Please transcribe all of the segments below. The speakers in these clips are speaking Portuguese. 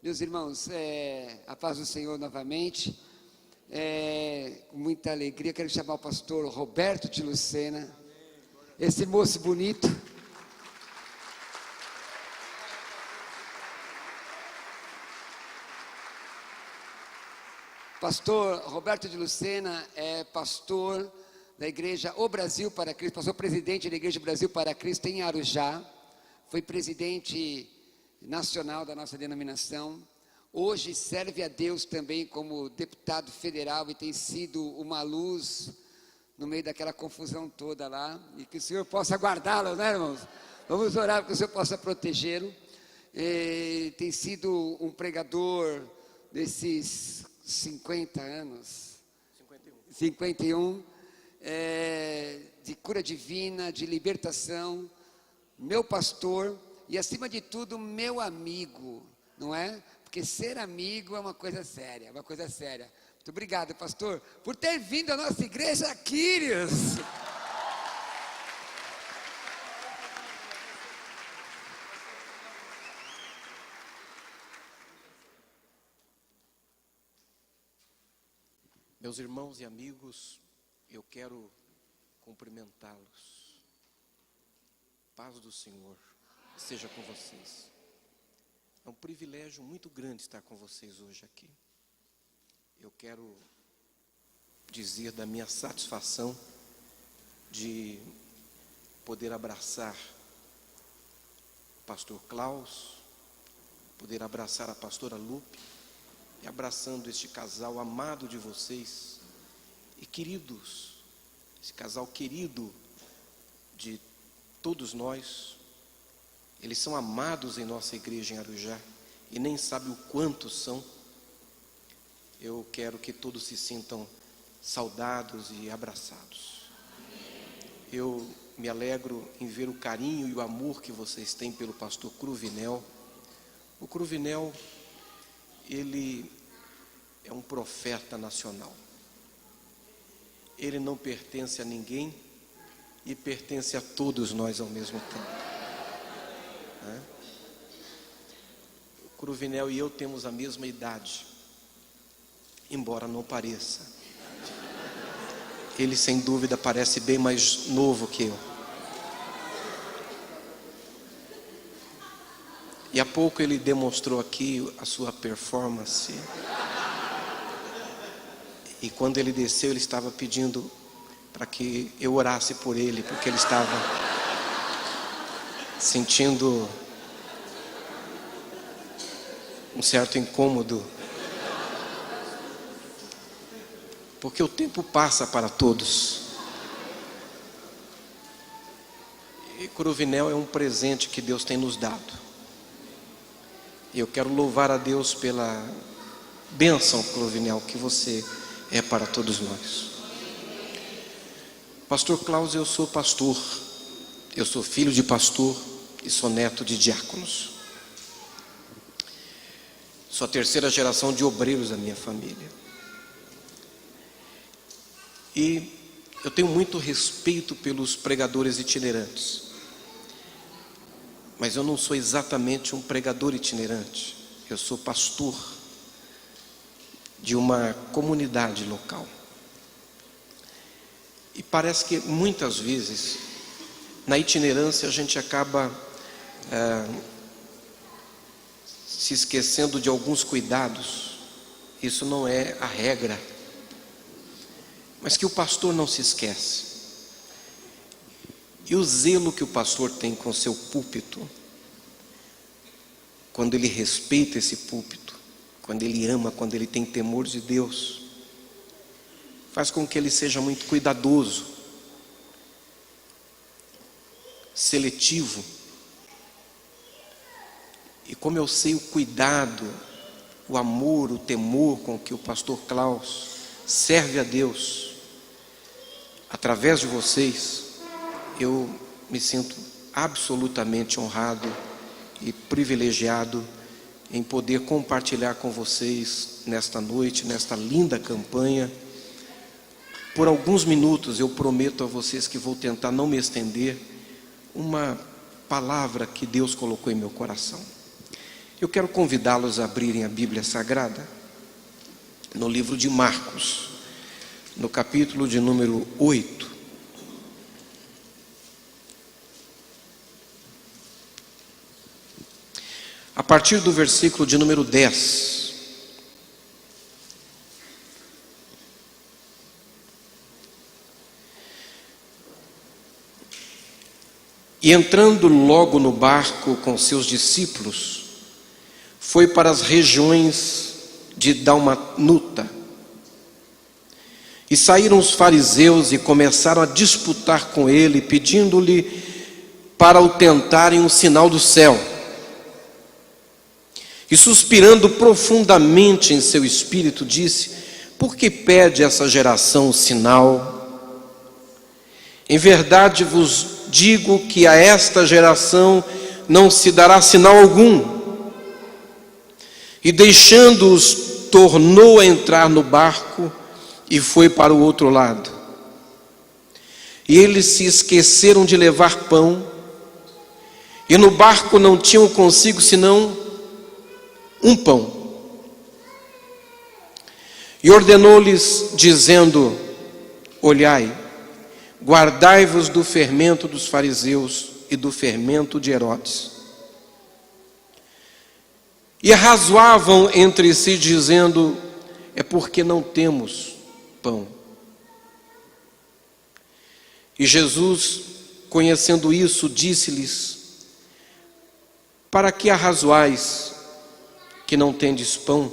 Meus irmãos, a paz do Senhor novamente. Com muita alegria, quero chamar o pastor Roberto de Lucena, esse moço bonito. Pastor Roberto de Lucena é pastor da Igreja O Brasil para Cristo, pastor presidente da Igreja Brasil para Cristo em Arujá, foi presidente nacional da nossa denominação. Hoje serve a Deus também como deputado federal e tem sido uma luz no meio daquela confusão toda lá, e que o Senhor possa guardá-lo, né, irmãos? Vamos orar para que o Senhor possa protegê-lo. Tem sido um pregador desses 50 anos, 51, de cura divina, de libertação, meu pastor e, acima de tudo, meu amigo, não é? Porque ser amigo é uma coisa séria, uma coisa séria. Muito obrigado, pastor, por ter vindo à nossa igreja, Quírios. Meus irmãos e amigos, eu quero cumprimentá-los. Paz do Senhor seja com vocês. É um privilégio muito grande estar com vocês hoje aqui. Eu quero dizer da minha satisfação de poder abraçar o pastor Klaus, poder abraçar a pastora Lupe, e abraçando este casal amado de vocês e queridos, esse casal querido de todos nós. Eles são amados em nossa igreja em Arujá e nem sabe o quanto são. Eu quero que todos se sintam saudados e abraçados. Eu me alegro em ver o carinho e o amor que vocês têm pelo pastor Cruvinel. O Cruvinel, ele é um profeta nacional. Ele não pertence a ninguém e pertence a todos nós ao mesmo tempo. O Cruvinel e eu temos a mesma idade, embora não pareça. Ele sem dúvida parece bem mais novo que eu. E há pouco ele demonstrou aqui a sua performance. E quando ele desceu, ele estava pedindo para que eu orasse por ele, porque ele estava sentindo um certo incômodo, porque o tempo passa para todos. E Cruvinel é um presente que Deus tem nos dado. E eu quero louvar a Deus pela bênção, Cruvinel, que você é para todos nós. Pastor Klaus, eu sou pastor, eu sou filho de pastor e sou neto de diáconos. Sou a terceira geração de obreiros da minha família. E eu tenho muito respeito pelos pregadores itinerantes. Mas eu não sou exatamente um pregador itinerante. Eu sou pastor de uma comunidade local. E parece que muitas vezes, na itinerância, a gente acaba se esquecendo de alguns cuidados. Isso não é a regra, mas que o pastor não se esquece. E o zelo que o pastor tem com seu púlpito, quando ele respeita esse púlpito, quando ele ama, quando ele tem temor de Deus, faz com que ele seja muito cuidadoso, seletivo. E como eu sei o cuidado, o amor, o temor com que o pastor Klaus serve a Deus, através de vocês, eu me sinto absolutamente honrado e privilegiado em poder compartilhar com vocês nesta noite, nesta linda campanha. Por alguns minutos eu prometo a vocês que vou tentar não me estender, uma palavra que Deus colocou em meu coração. Eu quero convidá-los a abrirem a Bíblia Sagrada no livro de Marcos, no capítulo de número 8. A partir do versículo de número 10. E entrando logo no barco com seus discípulos, foi para as regiões de Dalmanuta. E saíram os fariseus e começaram a disputar com ele, pedindo-lhe para o tentarem um sinal do céu. E suspirando profundamente em seu espírito, disse: por que pede essa geração um sinal? Em verdade vos digo que a esta geração não se dará sinal algum. E deixando-os, tornou a entrar no barco e foi para o outro lado. E eles se esqueceram de levar pão, e no barco não tinham consigo senão um pão. E ordenou-lhes, dizendo: olhai, guardai-vos do fermento dos fariseus e do fermento de Herodes. E arrazoavam entre si, dizendo: é porque não temos pão. E Jesus, conhecendo isso, disse-lhes: para que arrazoais que não tendes pão?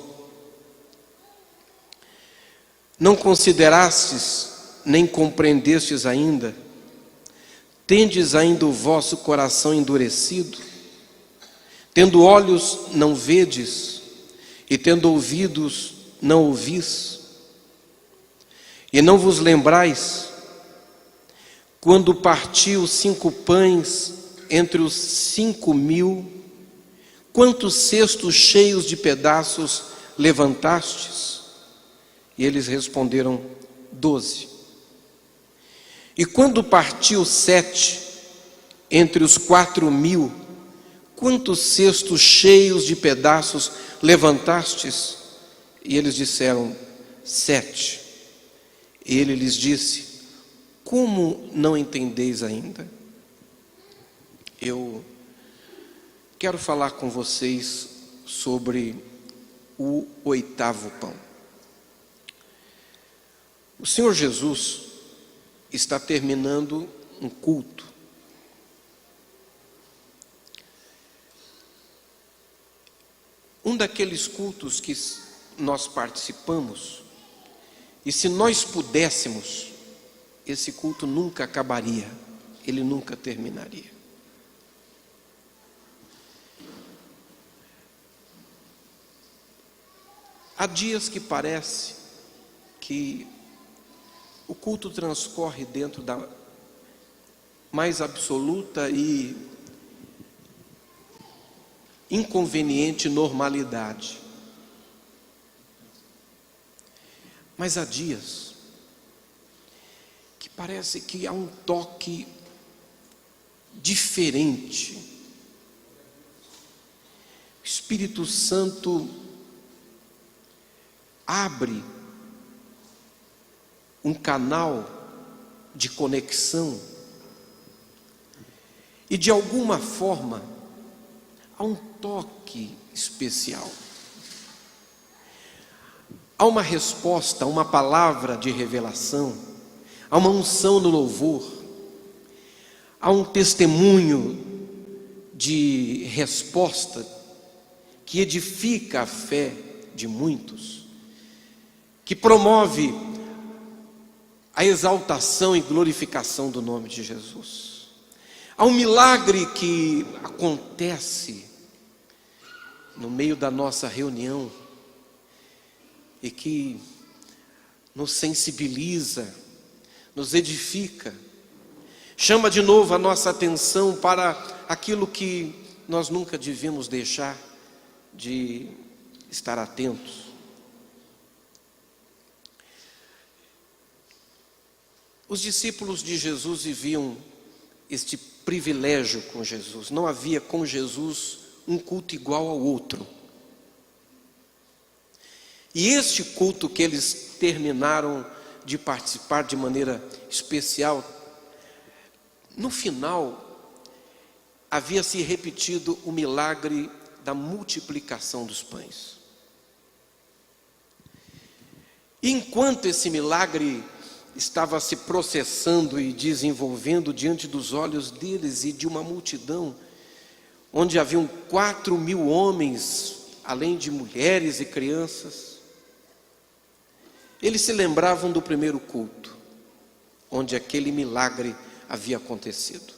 Não considerastes, nem compreendestes ainda? Tendes ainda o vosso coração endurecido? Tendo olhos, não vedes, e tendo ouvidos, não ouvis? E não vos lembrais, quando partiu 5 pães entre os 5.000, quantos cestos cheios de pedaços levantastes? E eles responderam: 12. E quando partiu 7 entre os 4.000, quantos cestos cheios de pedaços levantastes? E eles disseram: 7. E ele lhes disse: como não entendeis ainda? Eu quero falar com vocês sobre o 8º pão. O Senhor Jesus está terminando um culto. Um daqueles cultos que nós participamos, e se nós pudéssemos, esse culto nunca acabaria, ele nunca terminaria. Há dias que parece que o culto transcorre dentro da mais absoluta e inconveniente normalidade. Mas há dias que parece que há um toque diferente. O Espírito Santo abre um canal de conexão e de alguma forma há um toque especial. Há uma resposta, uma palavra de revelação, há uma unção no louvor, há um testemunho de resposta que edifica a fé de muitos, que promove a exaltação e glorificação do nome de Jesus. Há um milagre que acontece no meio da nossa reunião e que nos sensibiliza, nos edifica, chama de novo a nossa atenção para aquilo que nós nunca devíamos deixar de estar atentos. Os discípulos de Jesus viviam este privilégio com Jesus. Não havia com Jesus um culto igual ao outro. E este culto que eles terminaram de participar de maneira especial, no final, havia se repetido o milagre da multiplicação dos pães. E enquanto esse milagre estava se processando e desenvolvendo diante dos olhos deles e de uma multidão, onde haviam 4.000 homens, além de mulheres e crianças, eles se lembravam do primeiro culto, onde aquele milagre havia acontecido.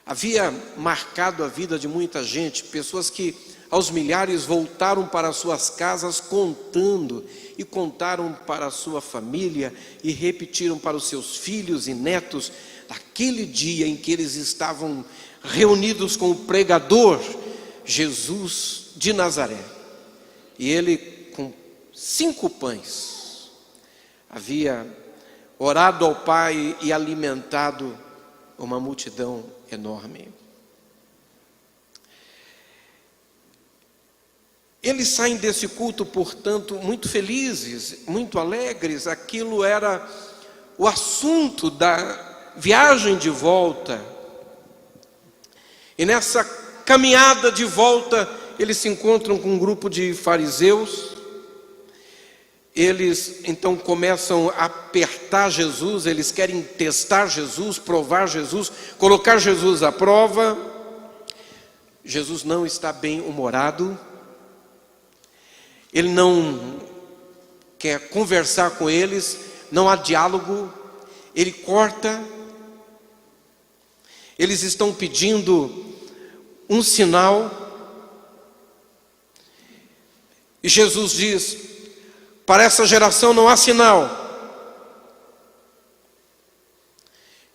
Havia marcado a vida de muita gente, pessoas que aos milhares voltaram para suas casas contando, e contaram para a sua família, e repetiram para os seus filhos e netos, daquele dia em que eles estavam reunidos com o pregador, Jesus de Nazaré. E ele, com 5 pães, havia orado ao Pai e alimentado uma multidão enorme. Eles saem desse culto, portanto, muito felizes, muito alegres. Aquilo era o assunto da viagem de volta. E nessa caminhada de volta, eles se encontram com um grupo de fariseus. Eles então começam a apertar Jesus, eles querem testar Jesus, provar Jesus, colocar Jesus à prova. Jesus não está bem-humorado, ele não quer conversar com eles, não há diálogo, ele corta. Eles estão pedindo um sinal, e Jesus diz: para essa geração não há sinal.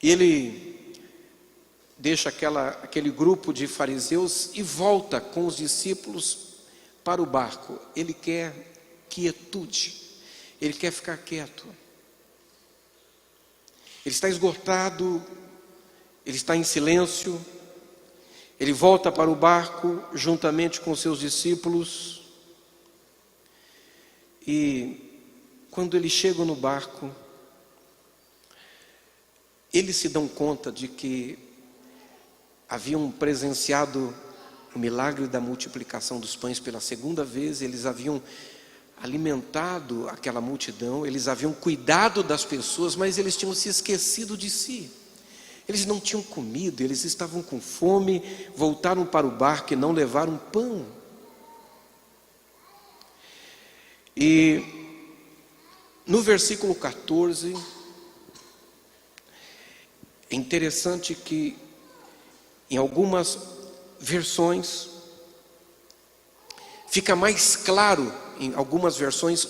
E ele deixa aquele grupo de fariseus e volta com os discípulos para o barco. Ele quer quietude, ele quer ficar quieto. Ele está esgotado, ele está em silêncio. Ele volta para o barco juntamente com seus discípulos. E quando eles chegam no barco, eles se dão conta de que haviam presenciado o milagre da multiplicação dos pães pela segunda vez. Eles haviam alimentado aquela multidão, eles haviam cuidado das pessoas, mas eles tinham se esquecido de si. Eles não tinham comido, eles estavam com fome, voltaram para o barco e não levaram pão. E no versículo 14, é interessante que em algumas versões fica mais claro, em algumas versões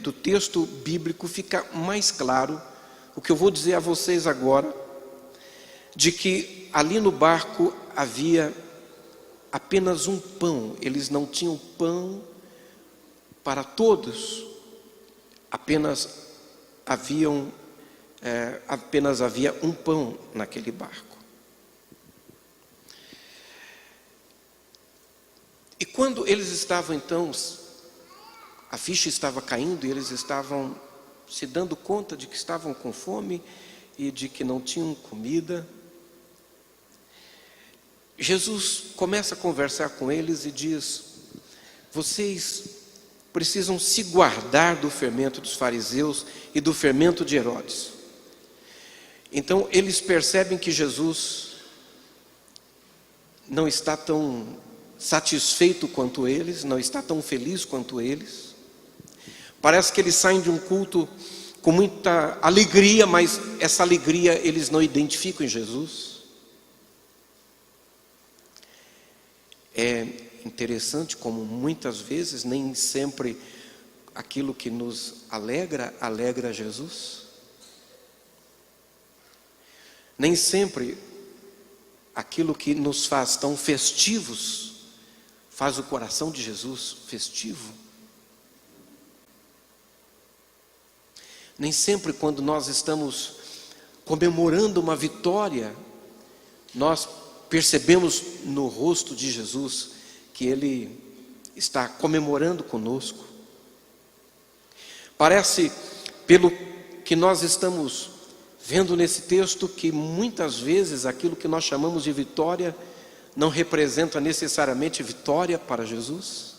do texto bíblico fica mais claro o que eu vou dizer a vocês agora, de que ali no barco havia apenas um pão. Eles não tinham pão para todos, apenas havia um pão naquele barco. E quando eles estavam então, a ficha estava caindo e eles estavam se dando conta de que estavam com fome e de que não tinham comida, Jesus começa a conversar com eles e diz: vocês precisam se guardar do fermento dos fariseus e do fermento de Herodes. Então eles percebem que Jesus não está tão satisfeito quanto eles, não está tão feliz quanto eles. Parece que eles saem de um culto com muita alegria, mas essa alegria eles não identificam em Jesus. É interessante como muitas vezes, nem sempre aquilo que nos alegra Jesus. Nem sempre aquilo que nos faz tão festivos faz o coração de Jesus festivo. Nem sempre quando nós estamos comemorando uma vitória, nós percebemos no rosto de Jesus que Ele está comemorando conosco. Parece, pelo que nós estamos vendo nesse texto, que muitas vezes aquilo que nós chamamos de vitória não representa necessariamente vitória para Jesus.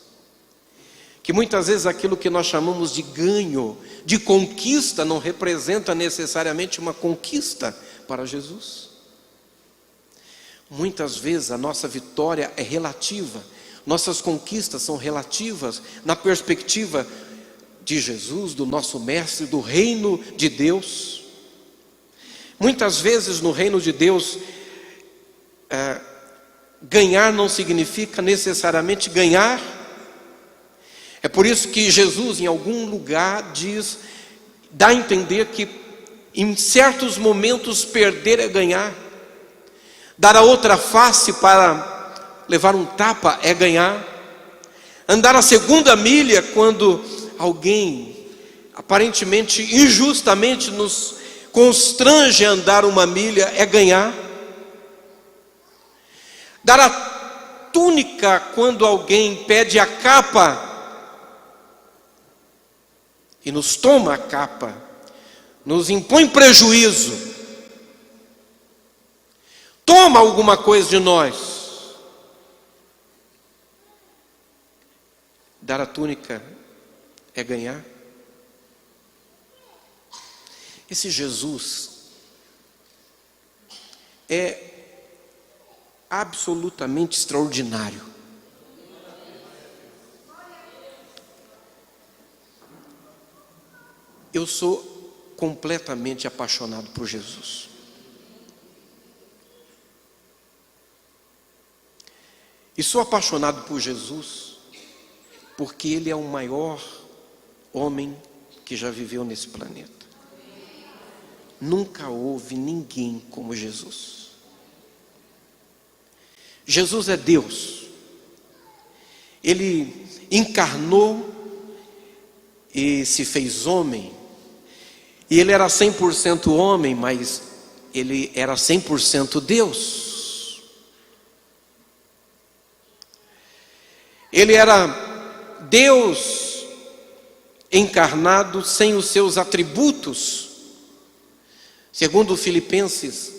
Que muitas vezes aquilo que nós chamamos de ganho, de conquista, não representa necessariamente uma conquista para Jesus. Muitas vezes a nossa vitória é relativa, nossas conquistas são relativas na perspectiva de Jesus, do nosso Mestre, do reino de Deus. Muitas vezes no reino de Deus, ganhar não significa necessariamente ganhar. É por isso que Jesus, em algum lugar, dá a entender que em certos momentos perder é ganhar. Dar a outra face para levar um tapa é ganhar. Andar a segunda milha quando alguém aparentemente injustamente nos constrange a andar uma milha é ganhar. Dar a túnica quando alguém pede a capa e nos toma a capa, nos impõe prejuízo, toma alguma coisa de nós. Dar a túnica é ganhar. Esse Jesus é absolutamente extraordinário. Eu sou completamente apaixonado por Jesus. E sou apaixonado por Jesus porque Ele é o maior homem que já viveu nesse planeta. Nunca houve ninguém como Jesus. Jesus é Deus. Ele encarnou e se fez homem. E Ele era 100% homem, mas Ele era 100% Deus. Ele era Deus encarnado sem os seus atributos. Segundo Filipenses,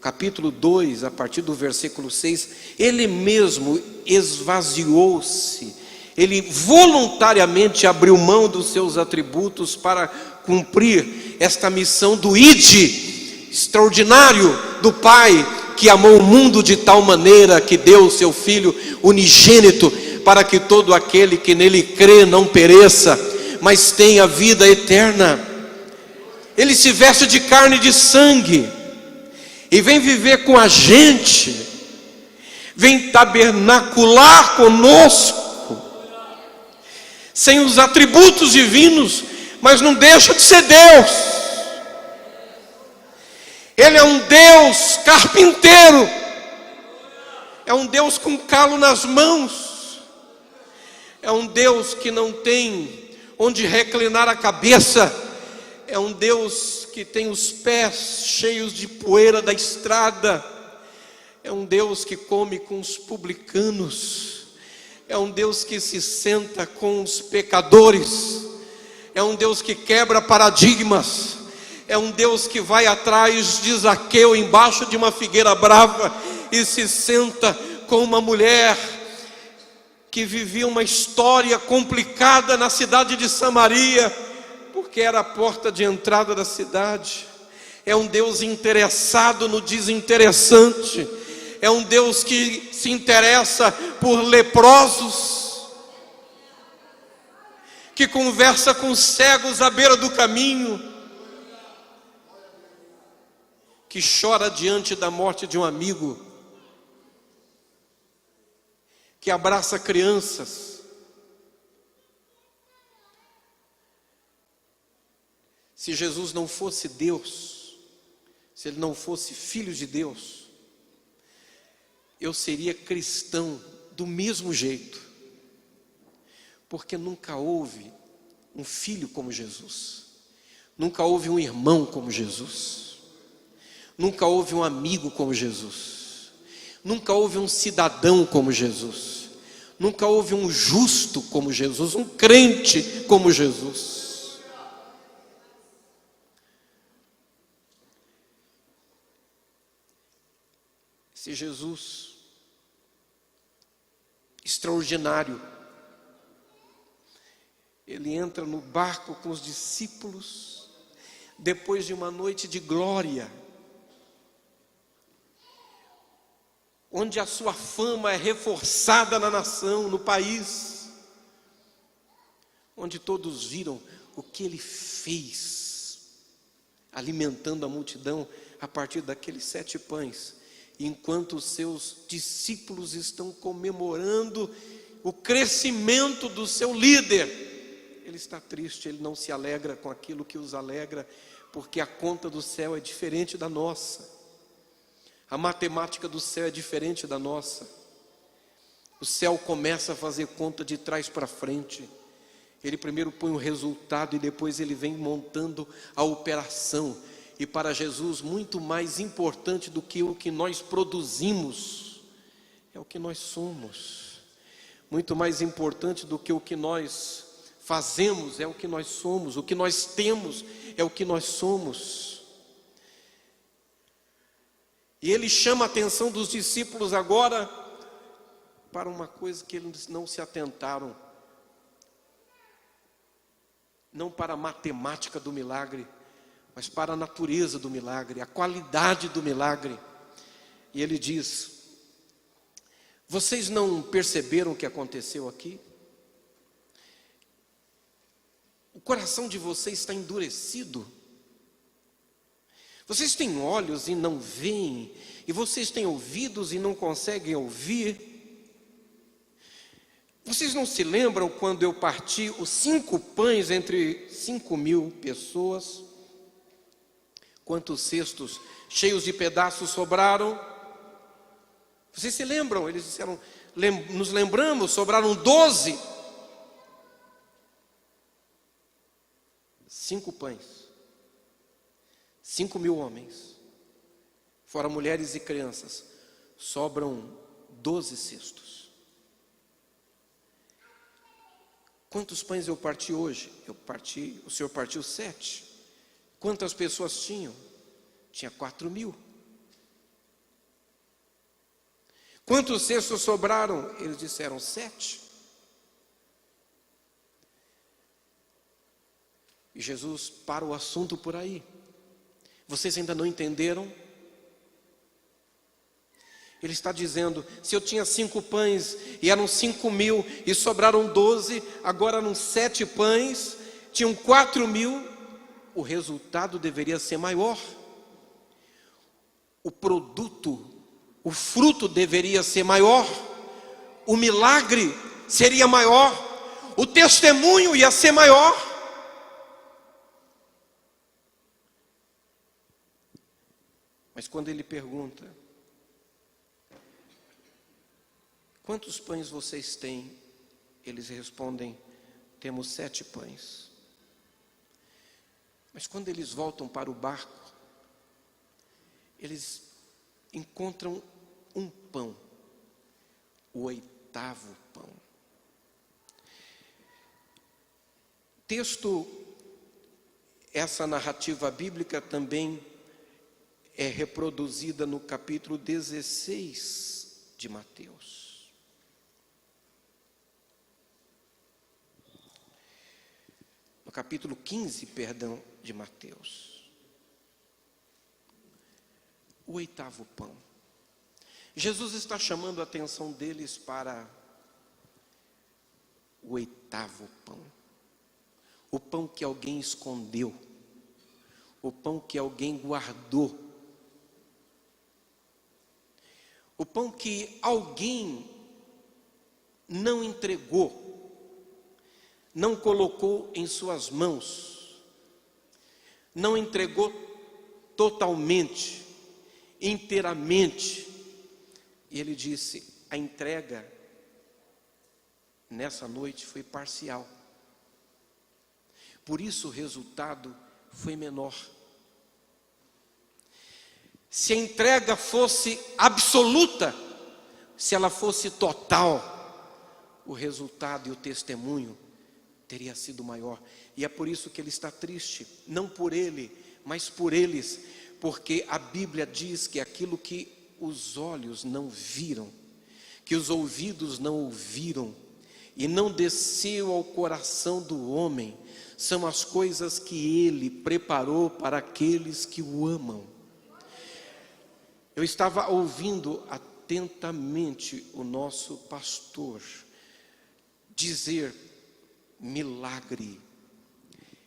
capítulo 2, a partir do versículo 6, Ele mesmo esvaziou-se. Ele voluntariamente abriu mão dos seus atributos para cumprir esta missão do ide extraordinário do Pai, que amou o mundo de tal maneira que deu o seu Filho unigênito, para que todo aquele que nele crê não pereça, mas tenha vida eterna. Ele se veste de carne e de sangue e vem viver com a gente, vem tabernacular conosco, sem os atributos divinos, mas não deixa de ser Deus. Ele é um Deus carpinteiro, é um Deus com calo nas mãos, é um Deus que não tem onde reclinar a cabeça, é um Deus que tem os pés cheios de poeira da estrada, é um Deus que come com os publicanos, é um Deus que se senta com os pecadores, é um Deus que quebra paradigmas, é um Deus que vai atrás de Zaqueu embaixo de uma figueira brava e se senta com uma mulher que vivia uma história complicada na cidade de Samaria, porque era a porta de entrada da cidade. É um Deus interessado no desinteressante, é um Deus que se interessa por leprosos, que conversa com cegos à beira do caminho, que chora diante da morte de um amigo, que abraça crianças. Se Jesus não fosse Deus, se Ele não fosse Filho de Deus, eu seria cristão do mesmo jeito, porque nunca houve um filho como Jesus, nunca houve um irmão como Jesus, nunca houve um amigo como Jesus, Nunca houve um cidadão como Jesus. Nunca houve um justo como Jesus, um crente como Jesus. Esse Jesus extraordinário, ele entra no barco com os discípulos, depois de uma noite de glória, onde a sua fama é reforçada na nação, no país, onde todos viram o que ele fez, alimentando a multidão a partir daqueles 7 pães, enquanto os seus discípulos estão comemorando o crescimento do seu líder. Ele está triste, ele não se alegra com aquilo que os alegra, porque a conta do céu é diferente da nossa. A matemática do céu é diferente da nossa. O céu começa a fazer conta de trás para frente. Ele primeiro põe o resultado e depois ele vem montando a operação. E para Jesus, muito mais importante do que o que nós produzimos, é o que nós somos. Muito mais importante do que o que nós fazemos, é o que nós somos. O que nós temos é o que nós somos. E ele chama a atenção dos discípulos agora para uma coisa que eles não se atentaram. Não para a matemática do milagre, mas para a natureza do milagre, a qualidade do milagre. E ele diz: vocês não perceberam o que aconteceu aqui? O coração de vocês está endurecido. Vocês têm olhos e não veem, e vocês têm ouvidos e não conseguem ouvir. Vocês não se lembram quando eu parti os 5 pães entre 5.000 pessoas? Quantos cestos cheios de pedaços sobraram? Vocês se lembram? Eles disseram, nos lembramos, sobraram 12. 5 pães. 5.000 homens, fora mulheres e crianças, sobram 12 cestos. Quantos pães eu parti hoje? O Senhor partiu 7. Quantas pessoas tinham? Tinha 4.000. Quantos cestos sobraram? Eles disseram 7. E Jesus para o assunto por aí. Vocês ainda não entenderam? Ele está dizendo, se eu tinha 5 pães e eram 5.000 e sobraram 12, agora eram 7 pães, tinham 4.000, o resultado deveria ser maior. O produto, o fruto deveria ser maior, o milagre seria maior, o testemunho ia ser maior. Mas quando ele pergunta, quantos pães vocês têm? Eles respondem, temos 7 pães. Mas quando eles voltam para o barco, eles encontram um pão, o 8º pão. Essa narrativa bíblica também é reproduzida no capítulo 16 de Mateus. No capítulo 15, de Mateus. O 8º pão. Jesus está chamando a atenção deles para o 8º pão. O pão que alguém escondeu. O pão que alguém guardou. O pão que alguém não entregou, não colocou em suas mãos, não entregou totalmente, inteiramente. E ele disse, a entrega nessa noite foi parcial. Por isso o resultado foi menor. Se a entrega fosse absoluta, se ela fosse total, o resultado e o testemunho teria sido maior. E é por isso que ele está triste, não por ele, mas por eles, porque a Bíblia diz que aquilo que os olhos não viram, que os ouvidos não ouviram, e não desceu ao coração do homem, são as coisas que ele preparou para aqueles que o amam. Eu estava ouvindo atentamente o nosso pastor dizer milagre.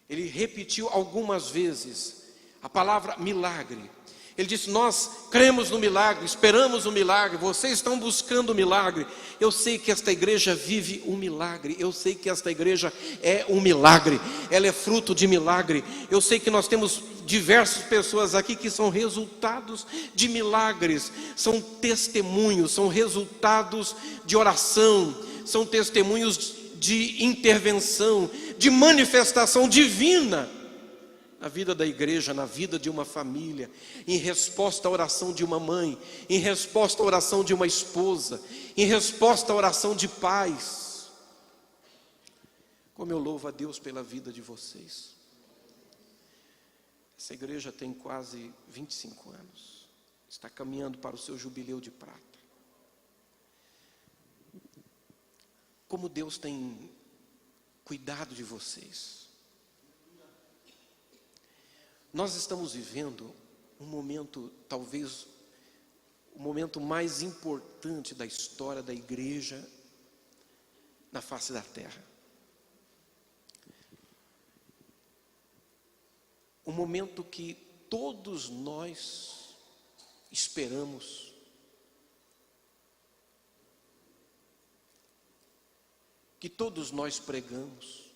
Ele repetiu algumas vezes a palavra milagre. Ele disse: nós cremos no milagre, esperamos o milagre, vocês estão buscando o milagre. Eu sei que esta igreja vive um milagre, eu sei que esta igreja é um milagre, ela é fruto de milagre. Eu sei que nós temos diversas pessoas aqui que são resultados de milagres, são testemunhos, são resultados de oração, são testemunhos de intervenção, de manifestação divina na vida da igreja, na vida de uma família, em resposta à oração de uma mãe, em resposta à oração de uma esposa, em resposta à oração de pais. Como eu louvo a Deus pela vida de vocês. Essa igreja tem quase 25 anos, está caminhando para o seu jubileu de prata. Como Deus tem cuidado de vocês. Nós estamos vivendo um momento, talvez o momento mais importante da história da igreja na face da terra. Um momento que todos nós esperamos, que todos nós pregamos,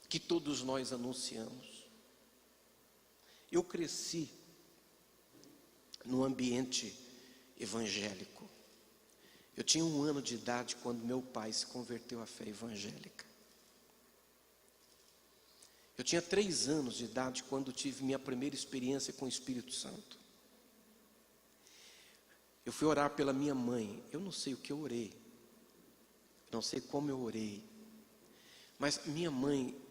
que todos nós anunciamos. Eu cresci no ambiente evangélico. Eu tinha 1 ano de idade quando meu pai se converteu à fé evangélica. Eu tinha 3 anos de idade quando tive minha primeira experiência com o Espírito Santo. Eu fui orar pela minha mãe. Eu não sei o que eu orei, não sei como eu orei, mas minha mãe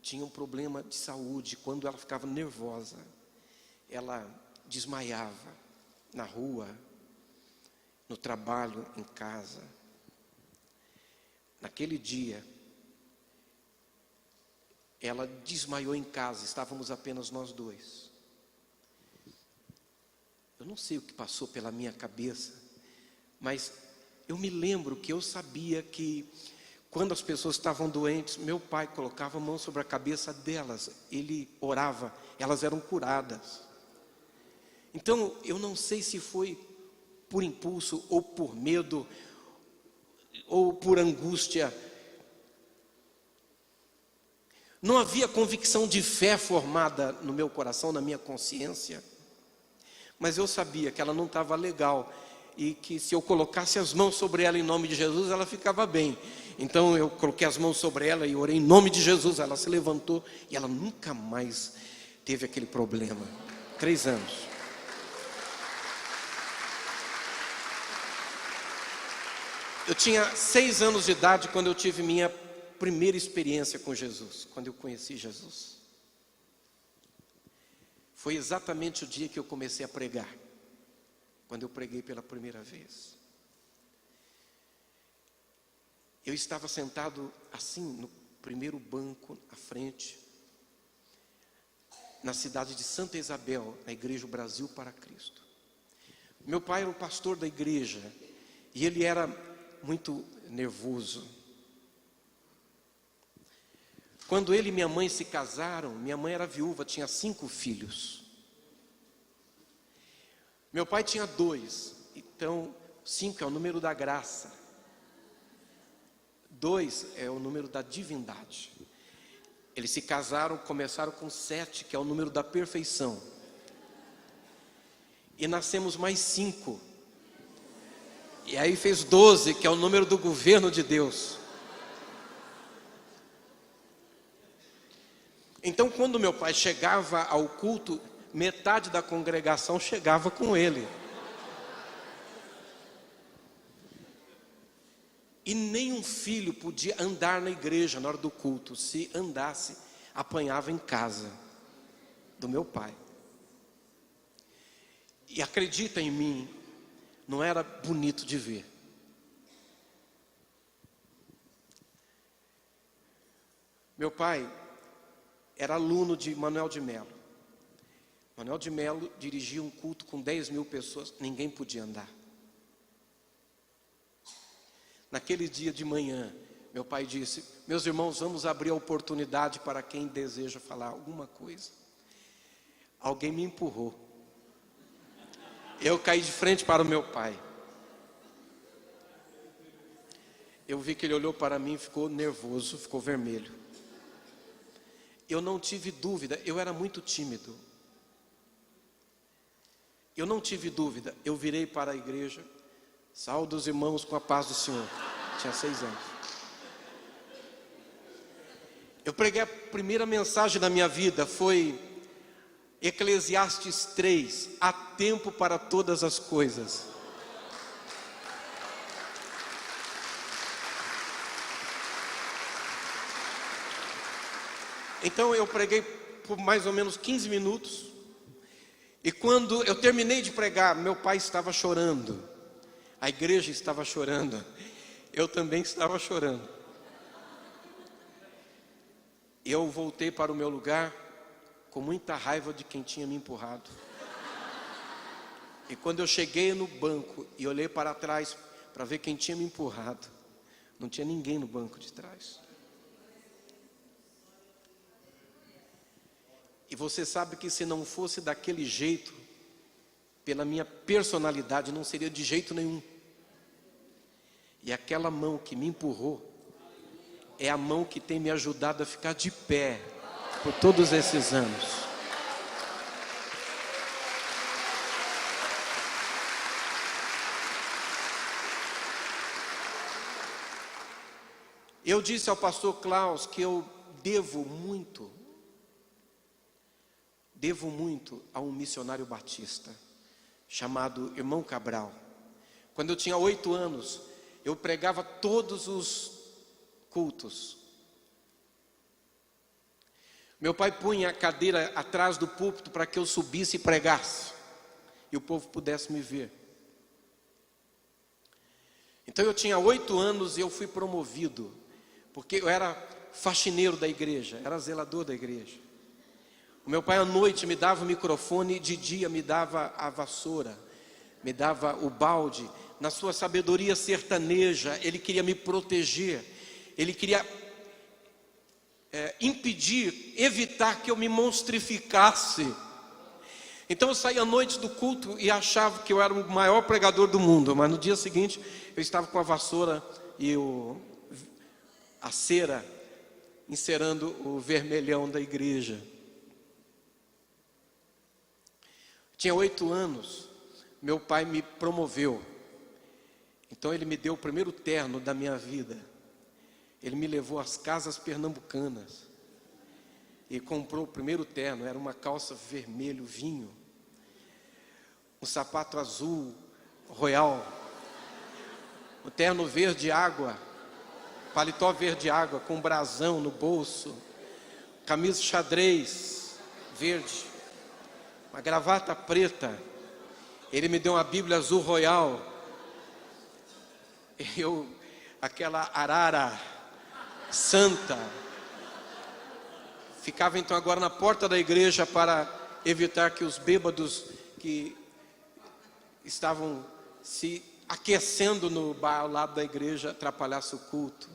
tinha um problema de saúde. Quando ela ficava nervosa, ela desmaiava na rua, no trabalho, em casa. Naquele dia, ela desmaiou em casa, estávamos apenas nós dois. Eu não sei o que passou pela minha cabeça, mas eu me lembro que eu sabia que quando as pessoas estavam doentes, meu pai colocava a mão sobre a cabeça delas, ele orava, elas eram curadas. Então, eu não sei se foi por impulso, ou por medo, ou por angústia. Não havia convicção de fé formada no meu coração, na minha consciência, mas eu sabia que ela não estava legal, e que se eu colocasse as mãos sobre ela em nome de Jesus, ela ficava bem. Então eu coloquei as mãos sobre ela e orei em nome de Jesus. Ela se levantou e ela nunca mais teve aquele problema. 3 anos. Eu tinha 6 anos de idade quando eu tive minha primeira experiência com Jesus, quando eu conheci Jesus. Foi exatamente o dia que eu comecei a pregar, quando eu preguei pela primeira vez. Eu estava sentado assim, no primeiro banco, à frente, na cidade de Santa Isabel, na Igreja Brasil para Cristo. Meu pai era o pastor da igreja, e ele era muito nervoso. Quando ele e minha mãe se casaram, minha mãe era viúva, tinha 5 filhos. Meu pai tinha 2, então 5 é o número da graça. 2 é o número da divindade. Eles se casaram, começaram com 7, que é o número da perfeição. E nascemos mais 5. E aí fez 12, que é o número do governo de Deus. Então, quando meu pai chegava ao culto, metade da congregação chegava com ele. E nenhum filho podia andar na igreja na hora do culto. Se andasse, apanhava em casa do meu pai. E acredita em mim, não era bonito de ver. Meu pai era aluno de Manuel de Melo. Manuel de Melo dirigia um culto com 10.000 pessoas, ninguém podia andar. Naquele dia de manhã, meu pai disse: meus irmãos, vamos abrir a oportunidade para quem deseja falar alguma coisa. Alguém me empurrou. Eu caí de frente para o meu pai. Eu vi que ele olhou para mim, ficou nervoso, ficou vermelho. Eu não tive dúvida, eu era muito tímido. Eu não tive dúvida, eu virei para a igreja. Saúdo os irmãos com a paz do Senhor. Tinha 6 anos. Eu preguei a primeira mensagem da minha vida, foi Eclesiastes 3, há tempo para todas as coisas. Então eu preguei por mais ou menos 15 minutos. E quando eu terminei de pregar, meu pai estava chorando. A igreja estava chorando. Eu também estava chorando. Eu voltei para o meu lugar com muita raiva de quem tinha me empurrado. E quando eu cheguei no banco e olhei para trás para ver quem tinha me empurrado, não tinha ninguém no banco de trás. E você sabe que se não fosse daquele jeito, pela minha personalidade, não seria de jeito nenhum. E aquela mão que me empurrou é a mão que tem me ajudado a ficar de pé por todos esses anos. Eu disse ao pastor Klaus que eu devo muito a um missionário batista chamado Irmão Cabral. Quando eu tinha 8 anos, eu pregava todos os cultos. Meu pai punha a cadeira atrás do púlpito para que eu subisse e pregasse, e o povo pudesse me ver. Então eu tinha 8 anos e eu fui promovido, porque eu era faxineiro da igreja, era zelador da igreja. O meu pai à noite me dava o microfone, de dia me dava a vassoura, me dava o balde. Na sua sabedoria sertaneja, ele queria me proteger, ele queria impedir, evitar que eu me monstrificasse. Então eu saía à noite do culto e achava que eu era o maior pregador do mundo, mas no dia seguinte eu estava com a vassoura e a cera encerando o vermelhão da igreja. Tinha 8 anos, meu pai me promoveu. Então ele me deu o primeiro terno da minha vida. Ele me levou às casas pernambucanas e comprou o primeiro terno. Era uma calça vermelho vinho, um sapato azul royal, um terno verde água, paletó verde água com brasão no bolso, camisa xadrez verde, uma gravata preta. Ele me deu uma Bíblia azul royal. Aquela arara santa. Ficava então agora na porta da igreja para evitar que os bêbados que estavam se aquecendo no bar ao lado da igreja atrapalhassem o culto.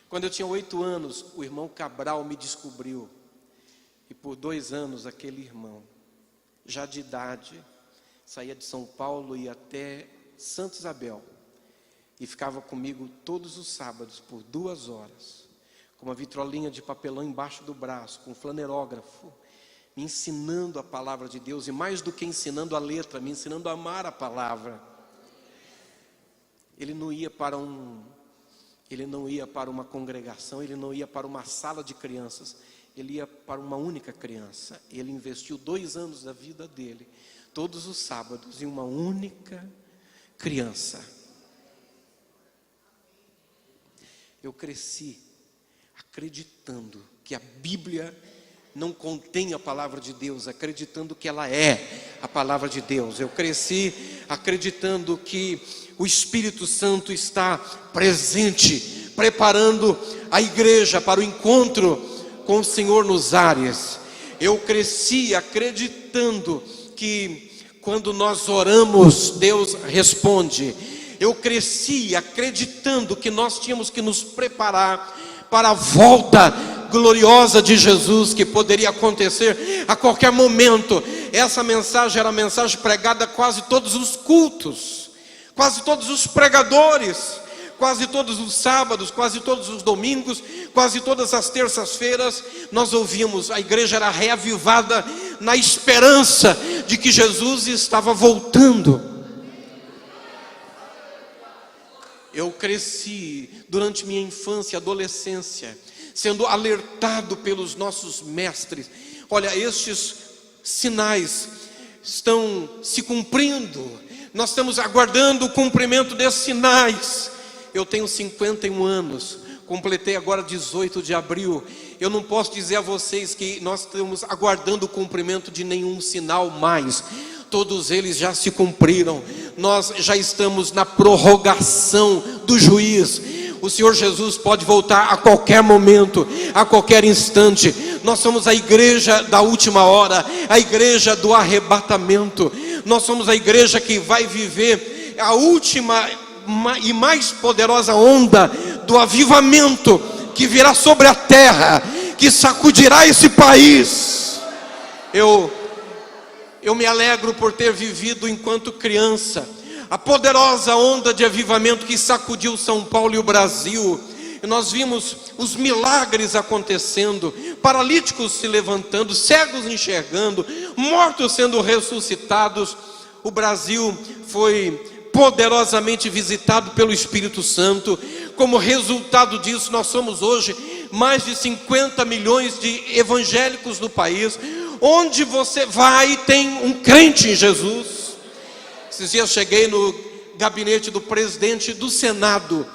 Quando eu tinha 8 anos, o irmão Cabral me descobriu. E por 2 anos aquele irmão, já de idade, saía de São Paulo e ia até Santa Isabel e ficava comigo todos os sábados por 2 horas, com uma vitrolinha de papelão embaixo do braço, com um flanerógrafo, me ensinando a palavra de Deus, e mais do que ensinando a letra, me ensinando a amar a palavra. Ele não ia para uma congregação, ele não ia para uma sala de crianças, ele ia para uma única criança. Ele investiu 2 anos da vida dele, todos os sábados, em uma única criança. Eu cresci acreditando que a Bíblia não contém a palavra de Deus, acreditando que ela é a palavra de Deus. Eu cresci acreditando que o Espírito Santo está presente, preparando a igreja para o encontro com o Senhor nos ares. Eu cresci acreditando que quando nós oramos, Deus responde. Eu cresci acreditando que nós tínhamos que nos preparar para a volta gloriosa de Jesus, que poderia acontecer a qualquer momento. Essa mensagem era a mensagem pregada quase todos os cultos, quase todos os pregadores, quase todos os sábados, quase todos os domingos, quase todas as terças-feiras, nós ouvíamos, a igreja era reavivada na esperança de que Jesus estava voltando. Eu cresci durante minha infância e adolescência, sendo alertado pelos nossos mestres. Olha, estes sinais estão se cumprindo. Nós estamos aguardando o cumprimento desses sinais. Eu tenho 51 anos, completei agora 18 de abril. Eu não posso dizer a vocês que nós estamos aguardando o cumprimento de nenhum sinal mais. Todos eles já se cumpriram. Nós já estamos na prorrogação do juiz. O Senhor Jesus pode voltar a qualquer momento, a qualquer instante. Nós somos a igreja da última hora, a igreja do arrebatamento. Nós somos a igreja que vai viver a última e mais poderosa onda do avivamento que virá sobre a terra, que sacudirá esse país. Eu me alegro por ter vivido enquanto criança a poderosa onda de avivamento que sacudiu São Paulo e o Brasil. E nós vimos os milagres acontecendo, paralíticos se levantando, cegos enxergando, mortos sendo ressuscitados. O Brasil foi poderosamente visitado pelo Espírito Santo. Como resultado disso, nós somos hoje mais de 50 milhões de evangélicos no país. Onde você vai tem um crente em Jesus. Esses dias cheguei no gabinete do presidente do Senado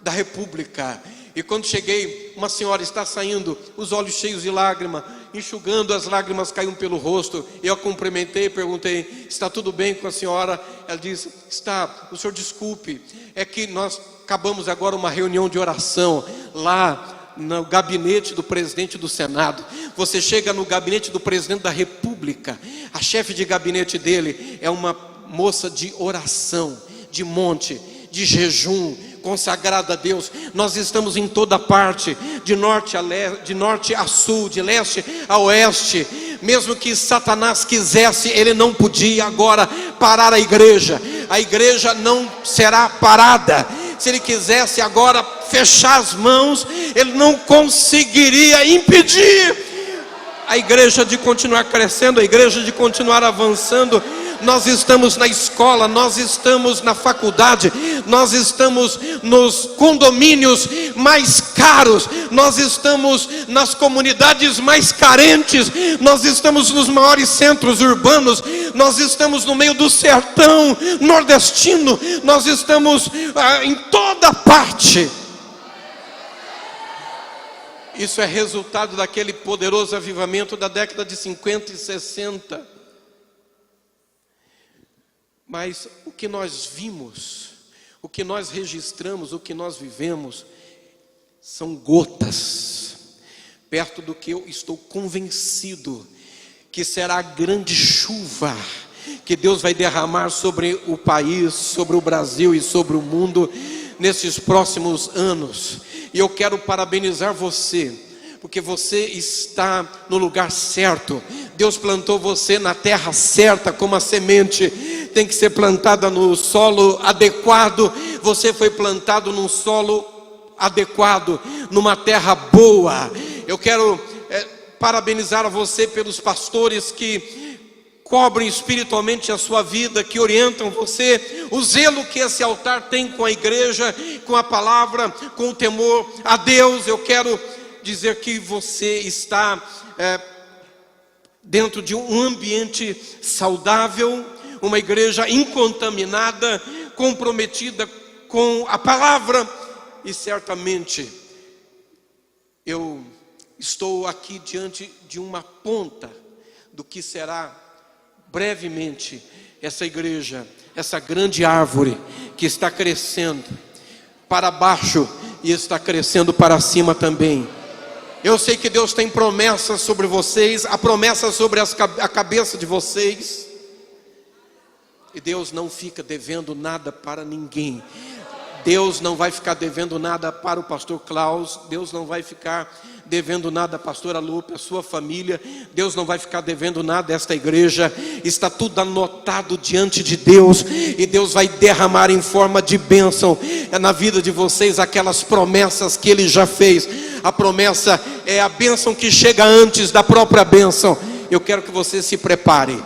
da República, e quando cheguei, uma senhora está saindo, os olhos cheios de lágrima, enxugando as lágrimas caíam pelo rosto. Eu a cumprimentei, perguntei: está tudo bem com a senhora? Ela disse: está. O senhor desculpe, é que nós acabamos agora uma reunião de oração lá no gabinete do presidente do Senado. Você chega no gabinete do presidente da República, a chefe de gabinete dele é uma moça de oração, de monte, de jejum, consagrada a Deus. Nós estamos em toda parte, de norte a leste, de norte a sul, de leste a oeste. Mesmo que Satanás quisesse, ele não podia agora parar a igreja. A igreja não será parada. Se ele quisesse agora fechar as mãos, ele não conseguiria impedir a igreja de continuar crescendo, a igreja de continuar avançando. Nós estamos na escola, nós estamos na faculdade, nós estamos nos condomínios mais caros, nós estamos nas comunidades mais carentes, nós estamos nos maiores centros urbanos, nós estamos no meio do sertão nordestino, nós estamos em toda parte. Isso é resultado daquele poderoso avivamento da década de 50 e 60. Mas o que nós vimos, o que nós registramos, o que nós vivemos, são gotas, perto do que eu estou convencido que será a grande chuva que Deus vai derramar sobre o país, sobre o Brasil e sobre o mundo nesses próximos anos. E eu quero parabenizar você, porque você está no lugar certo. Deus plantou você na terra certa, como a semente tem que ser plantada no solo adequado. Você foi plantado num solo adequado, numa terra boa. Eu quero parabenizar a você pelos pastores que cobrem espiritualmente a sua vida, que orientam você, o zelo que esse altar tem com a igreja, com a palavra, com o temor a Deus. Eu quero dizer que você está dentro de um ambiente saudável, uma igreja incontaminada, comprometida com a palavra e certamente eu estou aqui diante de uma ponta do que será brevemente essa igreja, essa grande árvore que está crescendo para baixo e está crescendo para cima também. Eu sei que Deus tem promessas sobre vocês, a promessa sobre a cabeça de vocês. E Deus não fica devendo nada para ninguém. Deus não vai ficar devendo nada para o pastor Klaus. Deus não vai ficar devendo nada à pastora Lupe, a sua família. Deus não vai ficar devendo nada a esta igreja. Está tudo anotado diante de Deus. E Deus vai derramar em forma de bênção na vida de vocês aquelas promessas que Ele já fez. A promessa é a bênção que chega antes da própria bênção. Eu quero que você se prepare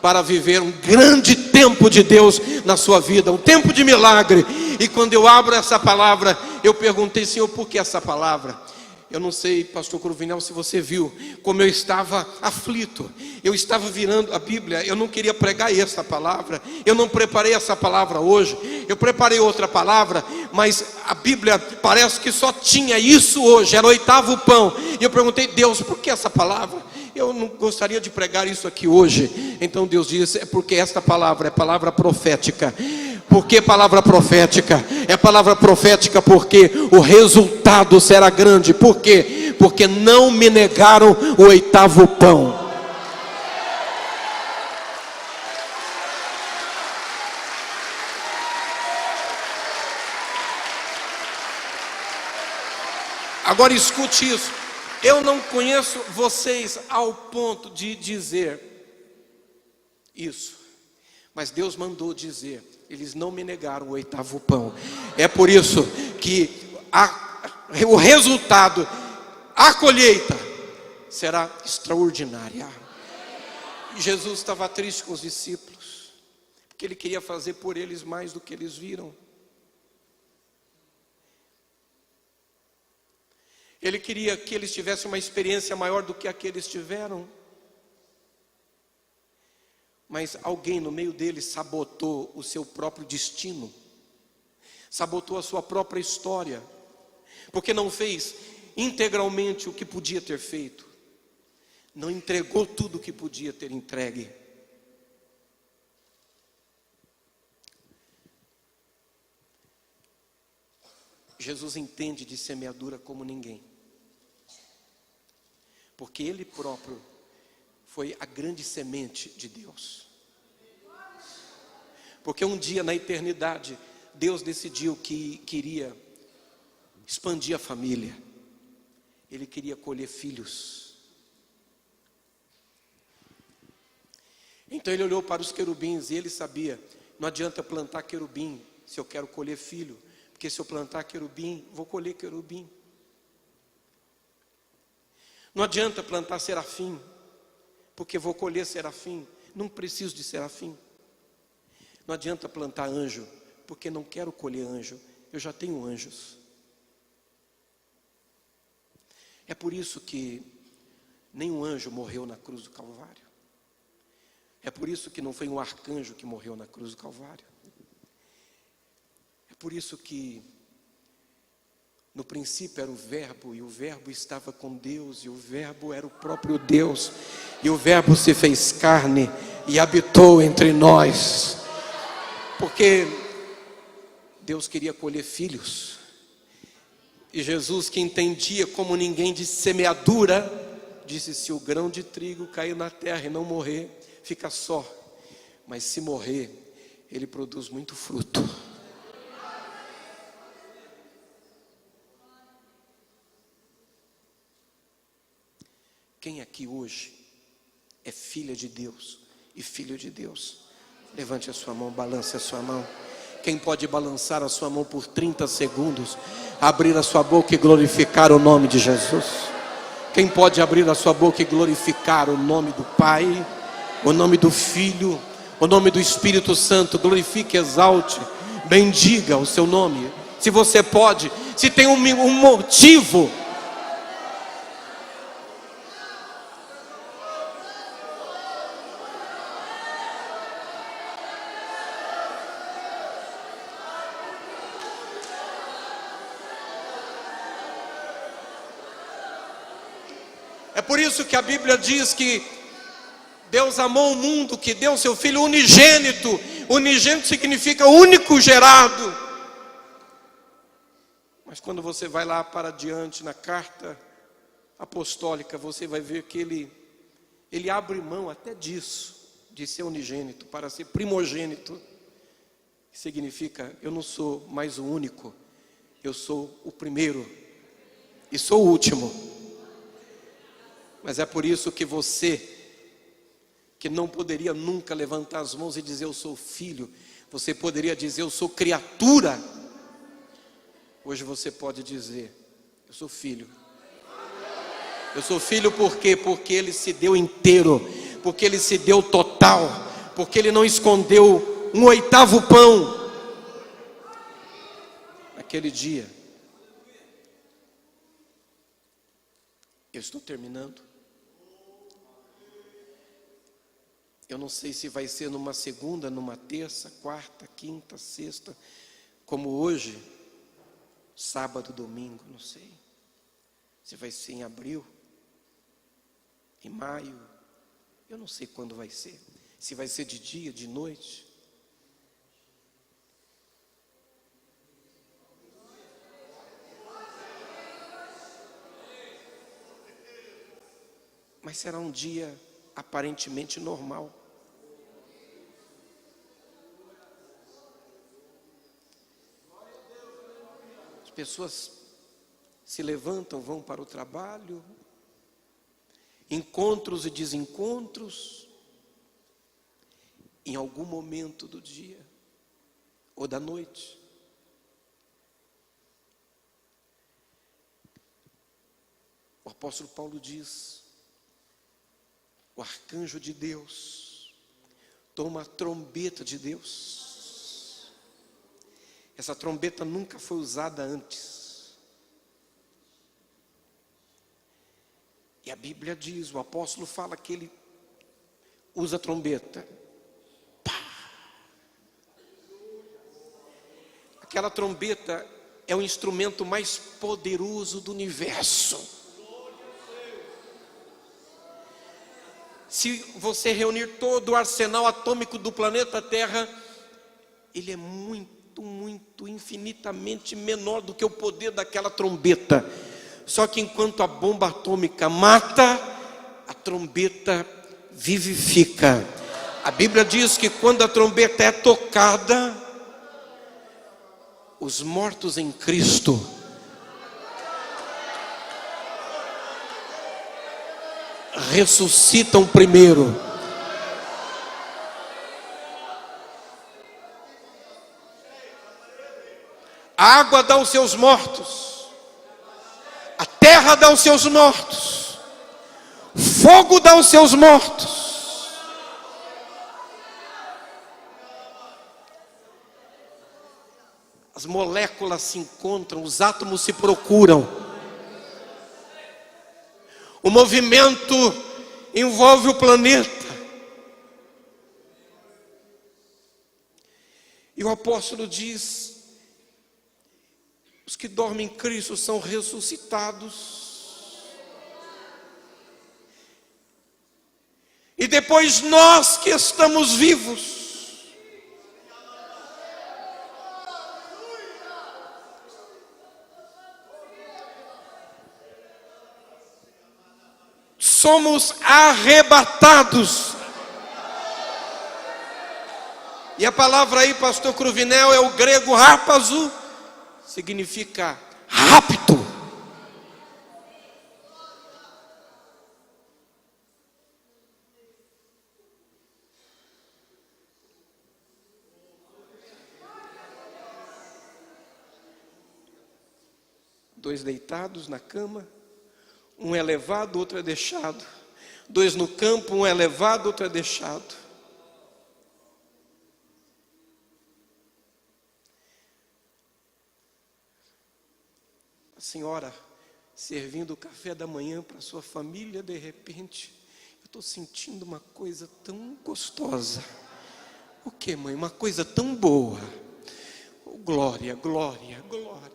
para viver um grande tempo de Deus na sua vida, um tempo de milagre. E quando eu abro essa palavra, eu perguntei: Senhor, por que essa palavra? Eu não sei, pastor Cruvinel, se você viu como eu estava aflito. Eu estava virando a Bíblia, eu não queria pregar essa palavra. Eu não preparei essa palavra hoje. Eu preparei outra palavra, mas a Bíblia parece que só tinha isso hoje, era o 8º pão. E eu perguntei: Deus, por que essa palavra? Eu não gostaria de pregar isso aqui hoje. Então Deus disse: é porque esta palavra é palavra profética. Por que palavra profética? É palavra profética porque o resultado será grande. Por quê? Porque não me negaram o 8º pão. Agora escute isso. Eu não conheço vocês ao ponto de dizer isso, mas Deus mandou dizer: eles não me negaram o 8º pão. É por isso que o resultado, a colheita será extraordinária. Jesus estava triste com os discípulos, porque Ele queria fazer por eles mais do que eles viram. Ele queria que eles tivessem uma experiência maior do que a que eles tiveram. Mas alguém no meio deles sabotou o seu próprio destino, sabotou a sua própria história, porque não fez integralmente o que podia ter feito, não entregou tudo o que podia ter entregue. Jesus entende de semeadura como ninguém, porque Ele próprio foi a grande semente de Deus. Porque um dia na eternidade, Deus decidiu que queria expandir a família. Ele queria colher filhos. Então Ele olhou para os querubins e Ele sabia: não adianta plantar querubim se eu quero colher filho. Porque se eu plantar querubim, vou colher querubim. Não adianta plantar serafim, porque vou colher serafim. Não preciso de serafim. Não adianta plantar anjo, porque não quero colher anjo. Eu já tenho anjos. É por isso que nenhum anjo morreu na cruz do Calvário. É por isso que não foi um arcanjo que morreu na cruz do Calvário. É por isso que no princípio era o Verbo, e o Verbo estava com Deus, e o Verbo era o próprio Deus, e o Verbo se fez carne e habitou entre nós. Porque Deus queria colher filhos, e Jesus, que entendia como ninguém de semeadura, disse: se o grão de trigo cair na terra e não morrer, fica só, mas se morrer, ele produz muito fruto. Quem aqui hoje é filha de Deus e filho de Deus? Levante a sua mão, balance a sua mão. Quem pode balançar a sua mão por 30 segundos, abrir a sua boca e glorificar o nome de Jesus? Quem pode abrir a sua boca e glorificar o nome do Pai, o nome do Filho, o nome do Espírito Santo? Glorifique, exalte, bendiga o seu nome. Se você pode, se tem um motivo. É por isso que a Bíblia diz que Deus amou o mundo, que deu seu Filho unigênito. Unigênito significa único gerado. Mas quando você vai lá para diante na carta apostólica, você vai ver que ele abre mão até disso, de ser unigênito, para ser primogênito. Que significa, eu não sou mais o único, eu sou o primeiro e sou o último. Mas é por isso que você, que não poderia nunca levantar as mãos e dizer eu sou filho, você poderia dizer eu sou criatura. Hoje você pode dizer eu sou filho. Eu sou filho por quê? Porque ele se deu inteiro, porque ele se deu total, porque ele não escondeu um oitavo pão. Naquele dia, eu estou terminando. Eu não sei se vai ser numa segunda, numa terça, quarta, quinta, sexta, como hoje, sábado, domingo, não sei. Se vai ser em abril, em maio, eu não sei quando vai ser. Se vai ser de dia, de noite. Mas será um dia aparentemente normal. As pessoas se levantam, vão para o trabalho, encontros e desencontros, em algum momento do dia ou da noite. O apóstolo Paulo diz: o arcanjo de Deus toma a trombeta de Deus. Essa trombeta nunca foi usada antes. E a Bíblia diz, o apóstolo fala que ele usa a trombeta. Pá! Aquela trombeta é o instrumento mais poderoso do universo. Se você reunir todo o arsenal atômico do planeta Terra, ele é muito, muito, infinitamente menor do que o poder daquela trombeta. Só que enquanto a bomba atômica mata, a trombeta vivifica. A Bíblia diz que quando a trombeta é tocada, os mortos em Cristo ressuscitam primeiro. A água dá os seus mortos, a terra dá os seus mortos, fogo dá os seus mortos. As moléculas se encontram, os átomos se procuram. O movimento envolve o planeta. E o apóstolo diz: os que dormem em Cristo são ressuscitados. E depois nós que estamos vivos, somos arrebatados. E a palavra aí, pastor Cruvinel, é o grego harpazo, significa rapto. Dois deitados na cama, um é levado, outro é deixado. Dois no campo, um é levado, outro é deixado. A senhora servindo o café da manhã para sua família, de repente, eu estou sentindo uma coisa tão gostosa. O que, mãe? Uma coisa tão boa. Oh, glória, glória, glória.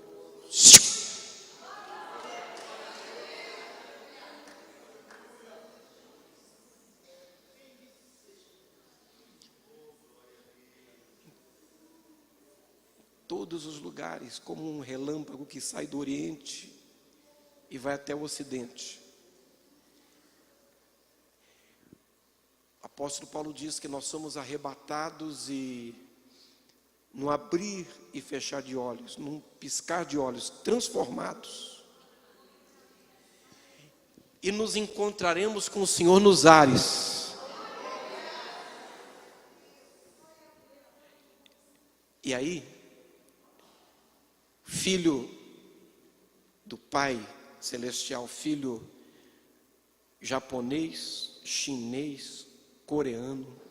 todos os lugares, como um relâmpago que sai do Oriente e vai até o Ocidente. O apóstolo Paulo diz que nós somos arrebatados e, no abrir e fechar de olhos, num piscar de olhos, transformados, e nos encontraremos com o Senhor nos ares. E aí, filho do Pai Celestial, filho japonês, chinês, coreano,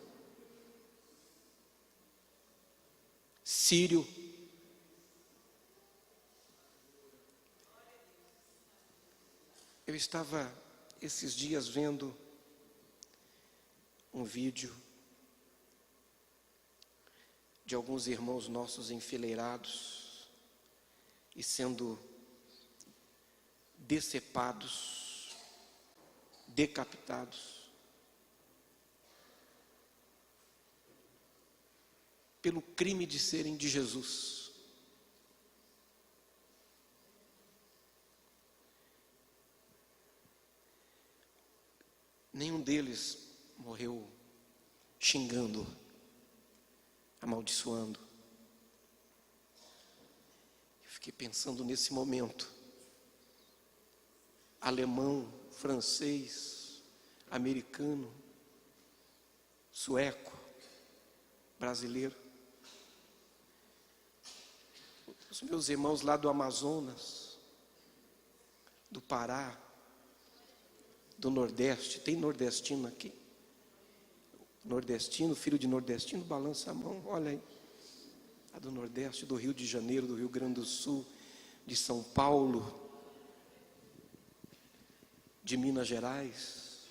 sírio, eu estava esses dias vendo um vídeo de alguns irmãos nossos enfileirados e sendo decepados, decapitados pelo crime de serem de Jesus. Nenhum deles morreu xingando, amaldiçoando. Eu fiquei pensando nesse momento. Alemão, francês, americano, sueco, brasileiro. Os meus irmãos lá do Amazonas, do Pará, do Nordeste, tem nordestino aqui? Nordestino, filho de nordestino, balança a mão, olha aí. A do Nordeste, do Rio de Janeiro, do Rio Grande do Sul, de São Paulo, de Minas Gerais,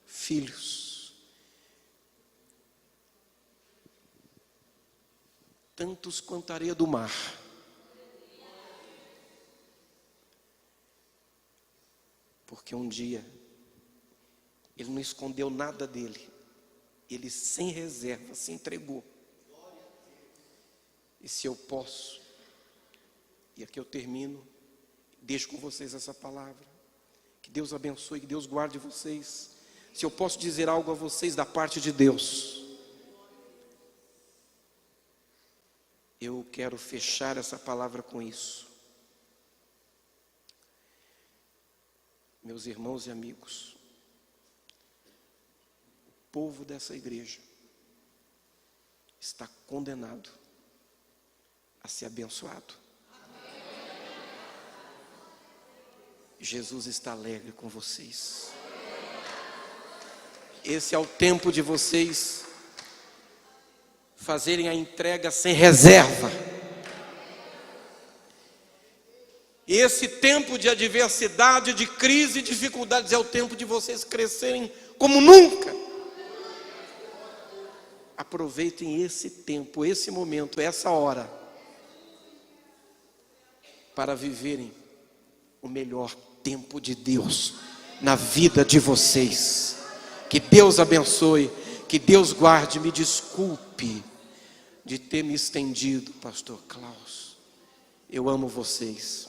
filhos. Tantos quanto a areia do mar. Porque um dia, ele não escondeu nada dele. Ele sem reserva se entregou. E se eu posso, e aqui eu termino, deixo com vocês essa palavra. Que Deus abençoe, que Deus guarde vocês. Se eu posso dizer algo a vocês da parte de Deus, eu quero fechar essa palavra com isso. Meus irmãos e amigos, o povo dessa igreja está condenado a ser abençoado. Jesus está alegre com vocês. Esse é o tempo de vocês fazerem a entrega sem reserva. Esse tempo de adversidade, de crise, de dificuldades, é o tempo de vocês crescerem como nunca. Aproveitem esse tempo, esse momento, essa hora, para viverem o melhor tempo de Deus na vida de vocês. Que Deus abençoe, que Deus guarde. Me desculpe de ter me estendido, pastor Klaus. Eu amo vocês.